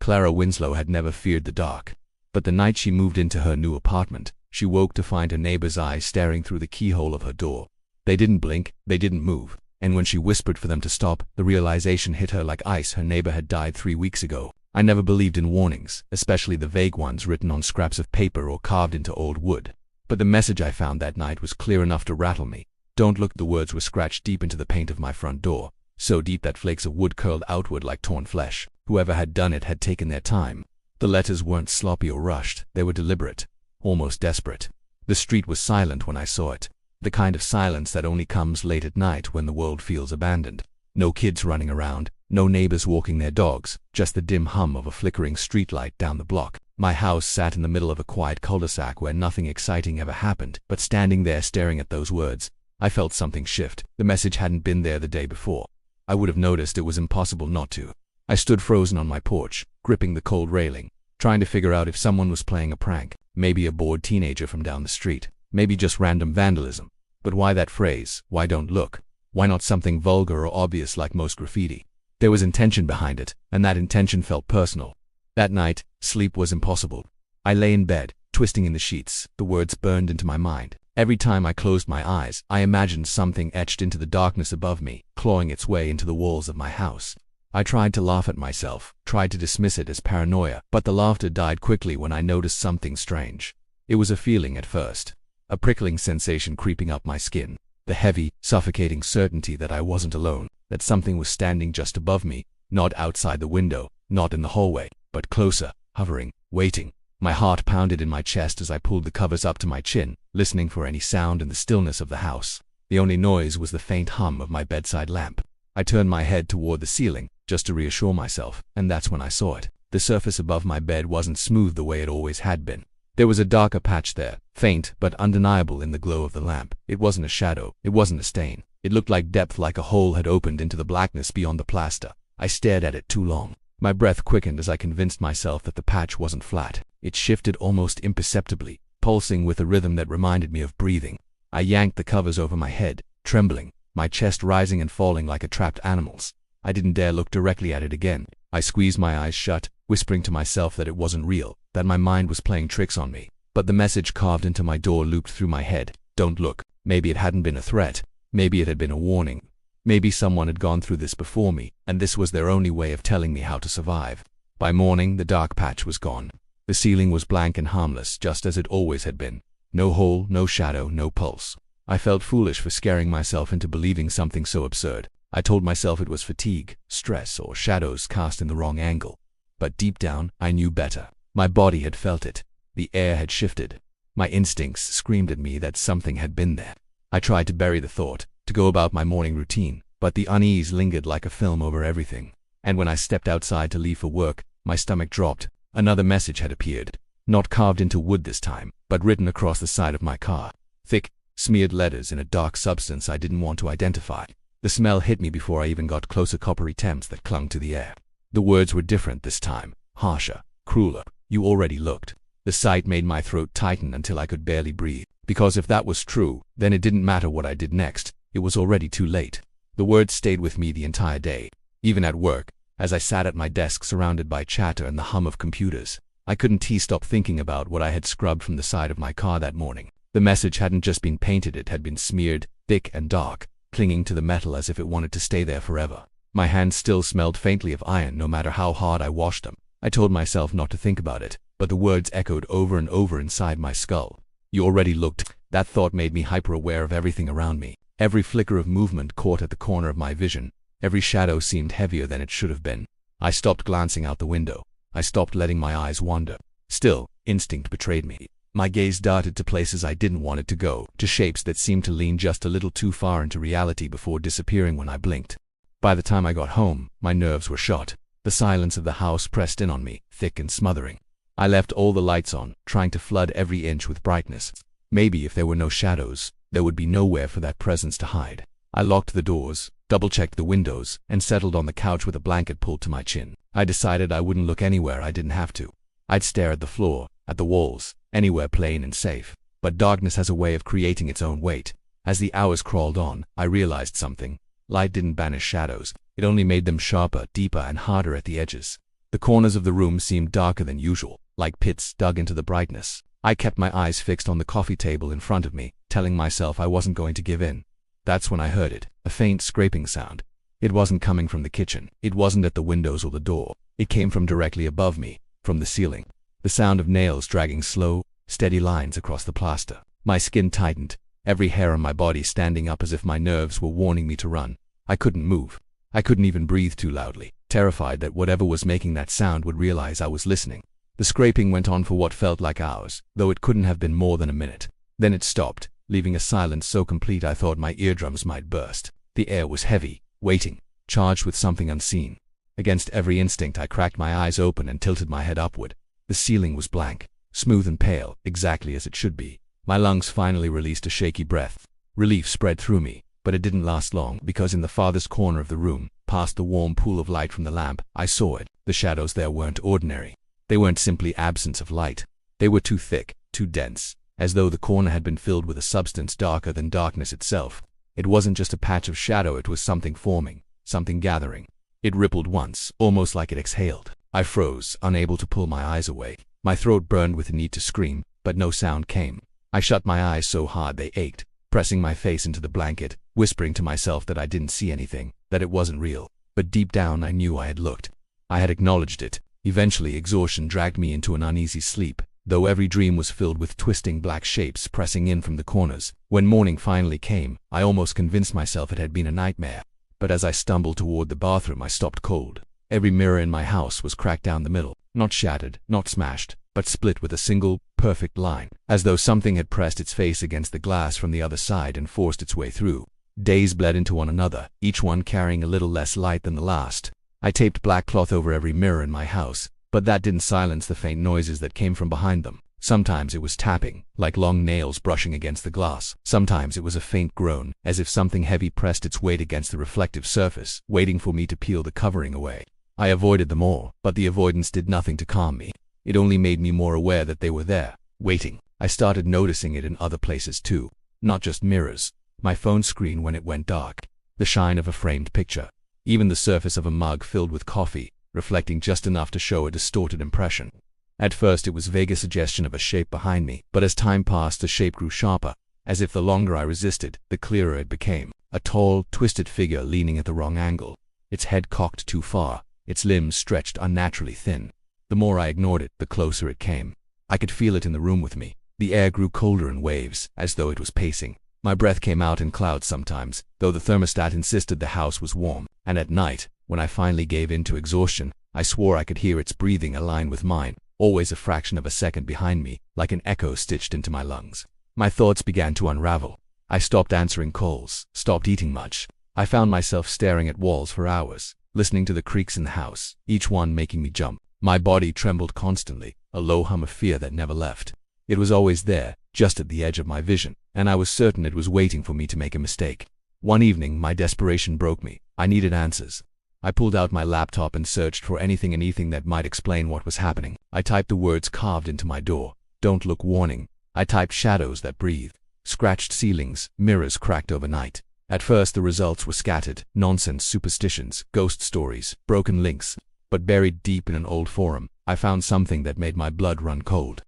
Clara Winslow had never feared the dark. But the night she moved into her new apartment, she woke to find her neighbor's eyes staring through the keyhole of her door. They didn't blink, they didn't move, and when she whispered for them to stop, the realization hit her like ice: her neighbor had died 3 weeks ago. I never believed in warnings, especially the vague ones written on scraps of paper or carved into old wood. But the message I found that night was clear enough to rattle me. Don't look. The words were scratched deep into the paint of my front door, so deep that flakes of wood curled outward like torn flesh. Whoever had done it had taken their time. The letters weren't sloppy or rushed, they were deliberate, almost desperate. The street was silent when I saw it, the kind of silence that only comes late at night when the world feels abandoned. No kids running around, no neighbors walking their dogs, just the dim hum of a flickering streetlight down the block. My house sat in the middle of a quiet cul-de-sac where nothing exciting ever happened, but standing there staring at those words, I felt something shift. The message hadn't been there the day before. I would have noticed. It was impossible not to. I stood frozen on my porch, gripping the cold railing, trying to figure out if someone was playing a prank. Maybe a bored teenager from down the street. Maybe just random vandalism. But why that phrase? Why don't look? Why not something vulgar or obvious like most graffiti? There was intention behind it, and that intention felt personal. That night, sleep was impossible. I lay in bed, twisting in the sheets. The words burned into my mind. Every time I closed my eyes, I imagined something etched into the darkness above me, clawing its way into the walls of my house. I tried to laugh at myself, tried to dismiss it as paranoia, but the laughter died quickly when I noticed something strange. It was a feeling at first, a prickling sensation creeping up my skin, the heavy, suffocating certainty that I wasn't alone, that something was standing just above me, not outside the window, not in the hallway, but closer, hovering, waiting. My heart pounded in my chest as I pulled the covers up to my chin, listening for any sound in the stillness of the house. The only noise was the faint hum of my bedside lamp. I turned my head toward the ceiling, just to reassure myself, and that's when I saw it. The surface above my bed wasn't smooth the way it always had been. There was a darker patch there, faint but undeniable in the glow of the lamp. It wasn't a shadow, it wasn't a stain. It looked like depth, like a hole had opened into the blackness beyond the plaster. I stared at it too long. My breath quickened as I convinced myself that the patch wasn't flat. It shifted almost imperceptibly, pulsing with a rhythm that reminded me of breathing. I yanked the covers over my head, trembling, my chest rising and falling like a trapped animal's. I didn't dare look directly at it again. I squeezed my eyes shut, whispering to myself that it wasn't real, that my mind was playing tricks on me. But the message carved into my door looped through my head. Don't look. Maybe it hadn't been a threat. Maybe it had been a warning. Maybe someone had gone through this before me, and this was their only way of telling me how to survive. By morning, the dark patch was gone. The ceiling was blank and harmless, just as it always had been. No hole, no shadow, no pulse. I felt foolish for scaring myself into believing something so absurd. I told myself it was fatigue, stress, or shadows cast in the wrong angle. But deep down, I knew better. My body had felt it. The air had shifted. My instincts screamed at me that something had been there. I tried to bury the thought, to go about my morning routine, but the unease lingered like a film over everything. And when I stepped outside to leave for work, my stomach dropped. Another message had appeared, not carved into wood this time, but written across the side of my car. Thick, smeared letters in a dark substance I didn't want to identify. The smell hit me before I even got closer, coppery temps that clung to the air. The words were different this time, harsher, crueler. You already looked. The sight made my throat tighten until I could barely breathe. Because if that was true, then it didn't matter what I did next. It was already too late. The words stayed with me the entire day, even at work, as I sat at my desk surrounded by chatter and the hum of computers. I couldn't stop thinking about what I had scrubbed from the side of my car that morning. The message hadn't just been painted, it had been smeared, thick and dark, clinging to the metal as if it wanted to stay there forever. My hands still smelled faintly of iron no matter how hard I washed them. I told myself not to think about it, but the words echoed over and over inside my skull. You already looked. That thought made me hyper-aware of everything around me. Every flicker of movement caught at the corner of my vision. Every shadow seemed heavier than it should have been. I stopped glancing out the window. I stopped letting my eyes wander. Still, instinct betrayed me. My gaze darted to places I didn't want it to go, to shapes that seemed to lean just a little too far into reality before disappearing when I blinked. By the time I got home, my nerves were shot. The silence of the house pressed in on me, thick and smothering. I left all the lights on, trying to flood every inch with brightness. Maybe if there were no shadows, there would be nowhere for that presence to hide. I locked the doors, double-checked the windows, and settled on the couch with a blanket pulled to my chin. I decided I wouldn't look anywhere I didn't have to. I'd stare at the floor, at the walls, anywhere plain and safe. But darkness has a way of creating its own weight. As the hours crawled on, I realized something. Light didn't banish shadows. It only made them sharper, deeper, and harder at the edges. The corners of the room seemed darker than usual, like pits dug into the brightness. I kept my eyes fixed on the coffee table in front of me, telling myself I wasn't going to give in. That's when I heard it, a faint scraping sound. It wasn't coming from the kitchen. It wasn't at the windows or the door. It came from directly above me, from the ceiling. The sound of nails dragging slow, steady lines across the plaster. My skin tightened, every hair on my body standing up as if my nerves were warning me to run. I couldn't move. I couldn't even breathe too loudly, terrified that whatever was making that sound would realize I was listening. The scraping went on for what felt like hours, though it couldn't have been more than a minute. Then it stopped, leaving a silence so complete I thought my eardrums might burst. The air was heavy, waiting, charged with something unseen. Against every instinct I cracked my eyes open and tilted my head upward. The ceiling was blank, smooth and pale, exactly as it should be. My lungs finally released a shaky breath. Relief spread through me, but it didn't last long, because in the farthest corner of the room, past the warm pool of light from the lamp, I saw it. The shadows there weren't ordinary. They weren't simply absence of light. They were too thick, too dense, as though the corner had been filled with a substance darker than darkness itself. It wasn't just a patch of shadow, it was something forming, something gathering. It rippled once, almost like it exhaled. I froze, unable to pull my eyes away. My throat burned with the need to scream, but no sound came. I shut my eyes so hard they ached, pressing my face into the blanket, whispering to myself that I didn't see anything, that it wasn't real. But deep down I knew I had looked. I had acknowledged it. Eventually exhaustion dragged me into an uneasy sleep, though every dream was filled with twisting black shapes pressing in from the corners. When morning finally came, I almost convinced myself it had been a nightmare. But as I stumbled toward the bathroom, I stopped cold. Every mirror in my house was cracked down the middle, not shattered, not smashed, but split with a single, perfect line, as though something had pressed its face against the glass from the other side and forced its way through. Days bled into one another, each one carrying a little less light than the last. I taped black cloth over every mirror in my house, but that didn't silence the faint noises that came from behind them. Sometimes it was tapping, like long nails brushing against the glass. Sometimes it was a faint groan, as if something heavy pressed its weight against the reflective surface, waiting for me to peel the covering away. I avoided them all, but the avoidance did nothing to calm me. It only made me more aware that they were there, waiting. I started noticing it in other places too, not just mirrors. My phone screen when it went dark, the shine of a framed picture, even the surface of a mug filled with coffee, reflecting just enough to show a distorted impression. At first it was vague, a suggestion of a shape behind me, but as time passed the shape grew sharper, as if the longer I resisted, the clearer it became. A tall, twisted figure leaning at the wrong angle, its head cocked too far, its limbs stretched unnaturally thin. The more I ignored it, the closer it came. I could feel it in the room with me. The air grew colder in waves, as though it was pacing. My breath came out in clouds sometimes, though the thermostat insisted the house was warm. And at night, when I finally gave in to exhaustion, I swore I could hear its breathing align with mine, always a fraction of a second behind me, like an echo stitched into my lungs. My thoughts began to unravel. I stopped answering calls, stopped eating much. I found myself staring at walls for hours, listening to the creaks in the house, each one making me jump. My body trembled constantly, a low hum of fear that never left. It was always there, just at the edge of my vision, and I was certain it was waiting for me to make a mistake. One evening, my desperation broke me. I needed answers. I pulled out my laptop and searched for anything and anything that might explain what was happening. I typed the words carved into my door. Don't look, warning. I typed shadows that breathe. Scratched ceilings, mirrors cracked overnight. At first the results were scattered, nonsense, superstitions, ghost stories, broken links. But buried deep in an old forum, I found something that made my blood run cold.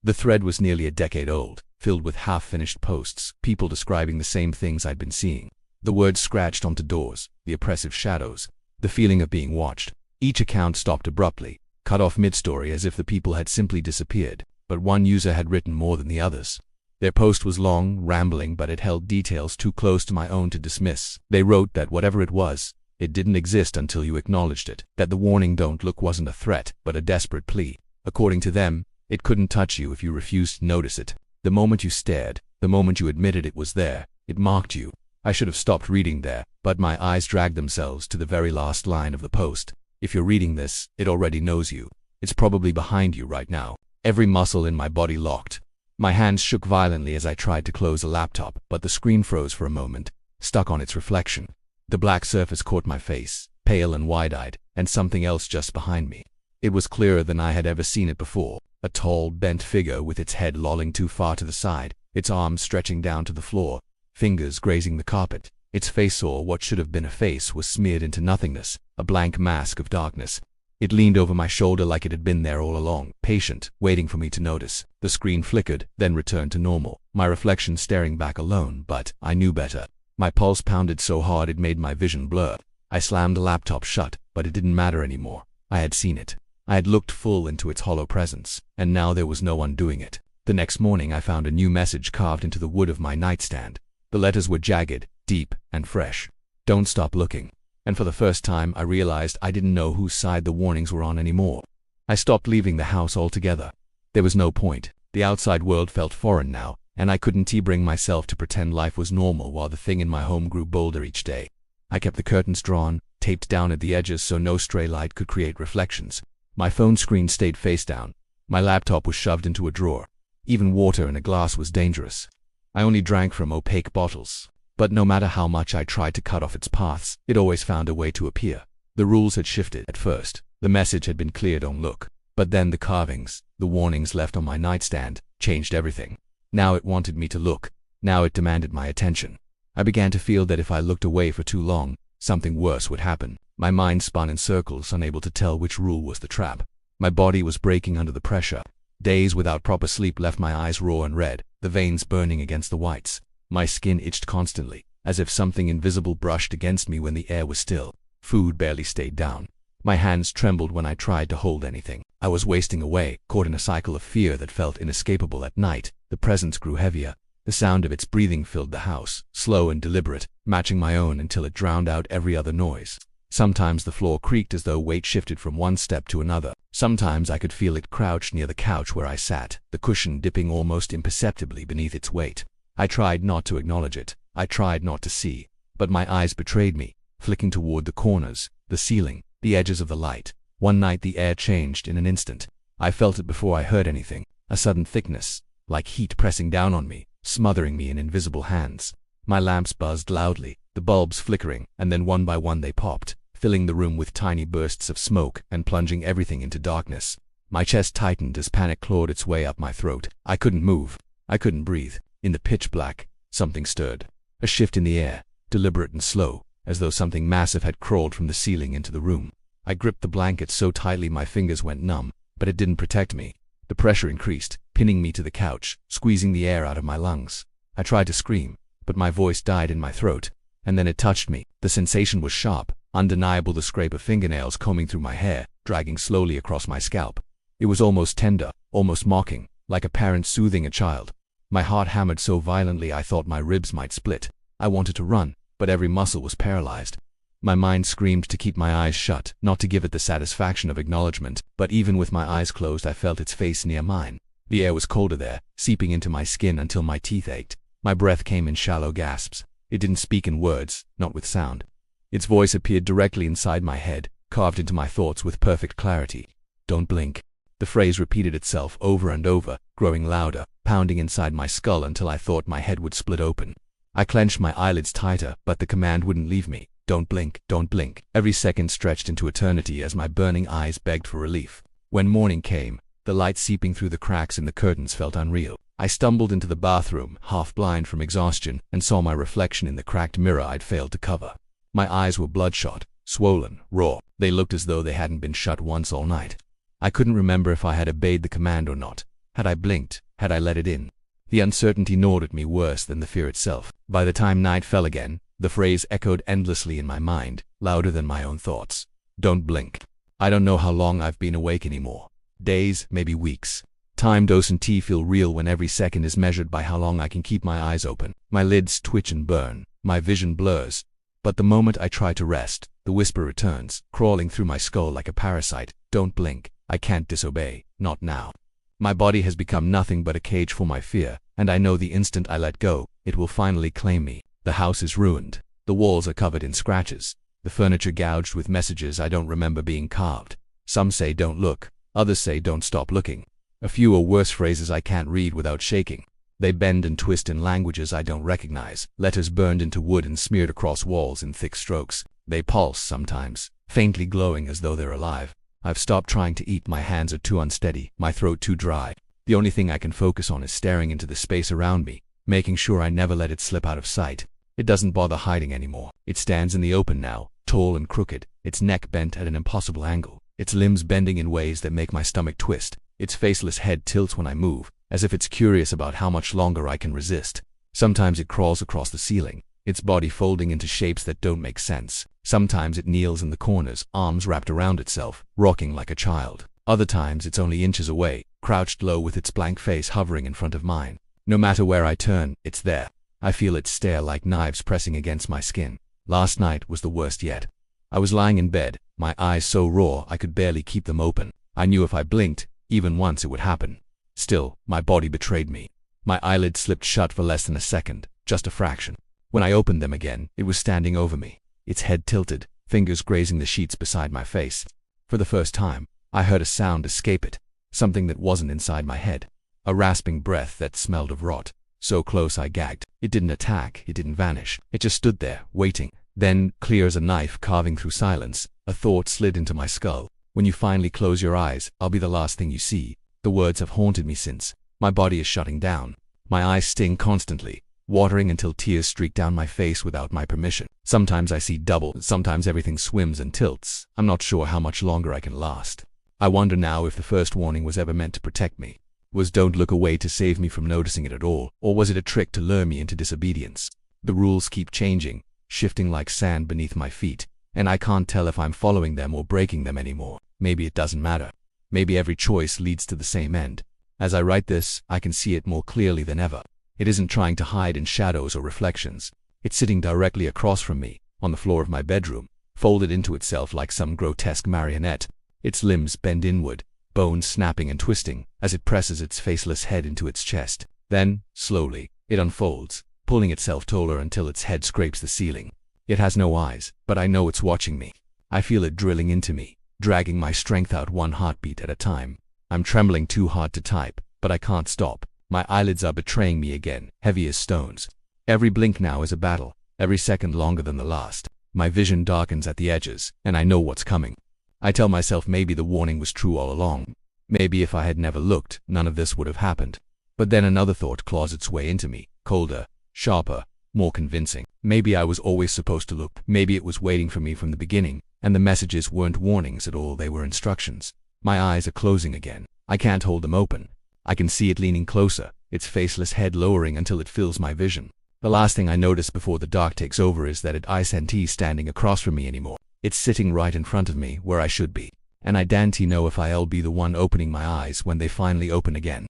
The thread was nearly a decade old, filled with half-finished posts, people describing the same things I'd been seeing. The words scratched onto doors, the oppressive shadows, the feeling of being watched. Each account stopped abruptly, cut off mid-story as if the people had simply disappeared, but one user had written more than the others. Their post was long, rambling, but it held details too close to my own to dismiss. They wrote that whatever it was, it didn't exist until you acknowledged it, that the warning "don't look" wasn't a threat, but a desperate plea. According to them, it couldn't touch you if you refused to notice it. The moment you stared, the moment you admitted it was there, it marked you. I should have stopped reading there, but my eyes dragged themselves to the very last line of the post. If you're reading this, it already knows you. It's probably behind you right now. Every muscle in my body locked. My hands shook violently as I tried to close the laptop, but the screen froze for a moment, stuck on its reflection. The black surface caught my face, pale and wide-eyed, and something else just behind me. It was clearer than I had ever seen it before. A tall, bent figure with its head lolling too far to the side, its arms stretching down to the floor, fingers grazing the carpet. Its face, or what should have been a face, was smeared into nothingness, a blank mask of darkness. It leaned over my shoulder like it had been there all along, patient, waiting for me to notice. The screen flickered, then returned to normal, my reflection staring back alone, but I knew better. My pulse pounded so hard it made my vision blur. I slammed the laptop shut, but it didn't matter anymore. I had seen it. I had looked full into its hollow presence, and now there was no undoing it. The next morning I found a new message carved into the wood of my nightstand. The letters were jagged, deep, and fresh. Don't stop looking. And for the first time I realized I didn't know whose side the warnings were on anymore. I stopped leaving the house altogether. There was no point. The outside world felt foreign now, and I couldn't bring myself to pretend life was normal while the thing in my home grew bolder each day. I kept the curtains drawn, taped down at the edges so no stray light could create reflections. My phone screen stayed face down. My laptop was shoved into a drawer. Even water in a glass was dangerous. I only drank from opaque bottles. But no matter how much I tried to cut off its paths, it always found a way to appear. The rules had shifted at first. The message had been clear, don't look. But then the carvings, the warnings left on my nightstand, changed everything. Now it wanted me to look. Now it demanded my attention. I began to feel that if I looked away for too long, something worse would happen. My mind spun in circles, unable to tell which rule was the trap. My body was breaking under the pressure. Days without proper sleep left my eyes raw and red, the veins burning against the whites. My skin itched constantly, as if something invisible brushed against me when the air was still. Food barely stayed down. My hands trembled when I tried to hold anything. I was wasting away, caught in a cycle of fear that felt inescapable at night. The presence grew heavier. The sound of its breathing filled the house, slow and deliberate, matching my own until it drowned out every other noise. Sometimes the floor creaked as though weight shifted from one step to another. Sometimes I could feel it crouched near the couch where I sat, the cushion dipping almost imperceptibly beneath its weight. I tried not to acknowledge it. I tried not to see. But my eyes betrayed me, flicking toward the corners, the ceiling, the edges of the light. One night the air changed in an instant. I felt it before I heard anything, a sudden thickness, like heat pressing down on me, smothering me in invisible hands. My lamps buzzed loudly, the bulbs flickering, and then one by one they popped, filling the room with tiny bursts of smoke and plunging everything into darkness. My chest tightened as panic clawed its way up my throat. I couldn't move. I couldn't breathe. In the pitch black, something stirred. A shift in the air, deliberate and slow, as though something massive had crawled from the ceiling into the room. I gripped the blanket so tightly my fingers went numb, but it didn't protect me. The pressure increased, pinning me to the couch, squeezing the air out of my lungs. I tried to scream, but my voice died in my throat. And then it touched me. The sensation was sharp, undeniable, the scrape of fingernails combing through my hair, dragging slowly across my scalp. It was almost tender, almost mocking, like a parent soothing a child. My heart hammered so violently I thought my ribs might split. I wanted to run, but every muscle was paralyzed. My mind screamed to keep my eyes shut, not to give it the satisfaction of acknowledgement, but even with my eyes closed I felt its face near mine. The air was colder there, seeping into my skin until my teeth ached. My breath came in shallow gasps. It didn't speak in words, not with sound. Its voice appeared directly inside my head, carved into my thoughts with perfect clarity. Don't blink. The phrase repeated itself over and over, growing louder, pounding inside my skull until I thought my head would split open. I clenched my eyelids tighter, but the command wouldn't leave me. Don't blink, don't blink. Every second stretched into eternity as my burning eyes begged for relief. When morning came, the light seeping through the cracks in the curtains felt unreal. I stumbled into the bathroom, half blind from exhaustion, and saw my reflection in the cracked mirror I'd failed to cover. My eyes were bloodshot, swollen, raw. They looked as though they hadn't been shut once all night. I couldn't remember if I had obeyed the command or not. Had I blinked? Had I let it in? The uncertainty gnawed at me worse than the fear itself. By the time night fell again, the phrase echoed endlessly in my mind, louder than my own thoughts. Don't blink. I don't know how long I've been awake anymore. Days, maybe weeks. Time doesn't feel real when every second is measured by how long I can keep my eyes open. My lids twitch and burn. My vision blurs. But the moment I try to rest, the whisper returns, crawling through my skull like a parasite. Don't blink. I can't disobey. Not now. My body has become nothing but a cage for my fear, and I know the instant I let go, it will finally claim me. The house is ruined. The walls are covered in scratches. The furniture gouged with messages I don't remember being carved. Some say don't look. Others say don't stop looking. A few or worse phrases I can't read without shaking. They bend and twist in languages I don't recognize. Letters burned into wood and smeared across walls in thick strokes. They pulse sometimes, faintly glowing as though they're alive. I've stopped trying to eat. My hands are too unsteady, my throat too dry. The only thing I can focus on is staring into the space around me, making sure I never let it slip out of sight. It doesn't bother hiding anymore. It stands in the open now, tall and crooked, its neck bent at an impossible angle. its limbs bending in ways that make my stomach twist. Its faceless head tilts when I move, as if it's curious about how much longer I can resist. Sometimes it crawls across the ceiling, its body folding into shapes that don't make sense. Sometimes it kneels in the corners, arms wrapped around itself, rocking like a child. Other times it's only inches away, crouched low with its blank face hovering in front of mine. No matter where I turn, it's there. I feel its stare like knives pressing against my skin. Last night was the worst yet. I was lying in bed, my eyes so raw I could barely keep them open. I knew if I blinked, even once, it would happen. Still, my body betrayed me. My eyelids slipped shut for less than a second, just a fraction. When I opened them again, it was standing over me, its head tilted, fingers grazing the sheets beside my face. For the first time, I heard a sound escape it, something that wasn't inside my head. A rasping breath that smelled of rot. So close I gagged. It didn't attack, it didn't vanish. It just stood there, waiting. Then, clear as a knife carving through silence, a thought slid into my skull. When you finally close your eyes, I'll be the last thing you see. The words have haunted me since. My body is shutting down. My eyes sting constantly, watering until tears streak down my face without my permission. Sometimes I see double, sometimes everything swims and tilts. I'm not sure how much longer I can last. I wonder now if the first warning was ever meant to protect me. Was "don't look away" to save me from noticing it at all, or was it a trick to lure me into disobedience? The rules keep changing, shifting like sand beneath my feet, and I can't tell if I'm following them or breaking them anymore. Maybe it doesn't matter. Maybe every choice leads to the same end. As I write this, I can see it more clearly than ever. It isn't trying to hide in shadows or reflections. It's sitting directly across from me, on the floor of my bedroom, folded into itself like some grotesque marionette. Its limbs bend inward, bones snapping and twisting, as it presses its faceless head into its chest. Then, slowly, it unfolds, pulling itself taller until its head scrapes the ceiling. It has no eyes, but I know it's watching me. I feel it drilling into me, dragging my strength out one heartbeat at a time. I'm trembling too hard to type, but I can't stop. My eyelids are betraying me again, heavy as stones. Every blink now is a battle, every second longer than the last. My vision darkens at the edges, and I know what's coming. I tell myself maybe the warning was true all along. Maybe if I had never looked, none of this would have happened. But then another thought claws its way into me, colder, sharper, more convincing. Maybe I was always supposed to look. Maybe it was waiting for me from the beginning, and the messages weren't warnings at all, they were instructions. My eyes are closing again. I can't hold them open. I can see it leaning closer, its faceless head lowering until it fills my vision. The last thing I notice before the dark takes over is that it isn't standing across from me anymore. It's sitting right in front of me, where I should be. And I daren't know if I'll be the one opening my eyes when they finally open again.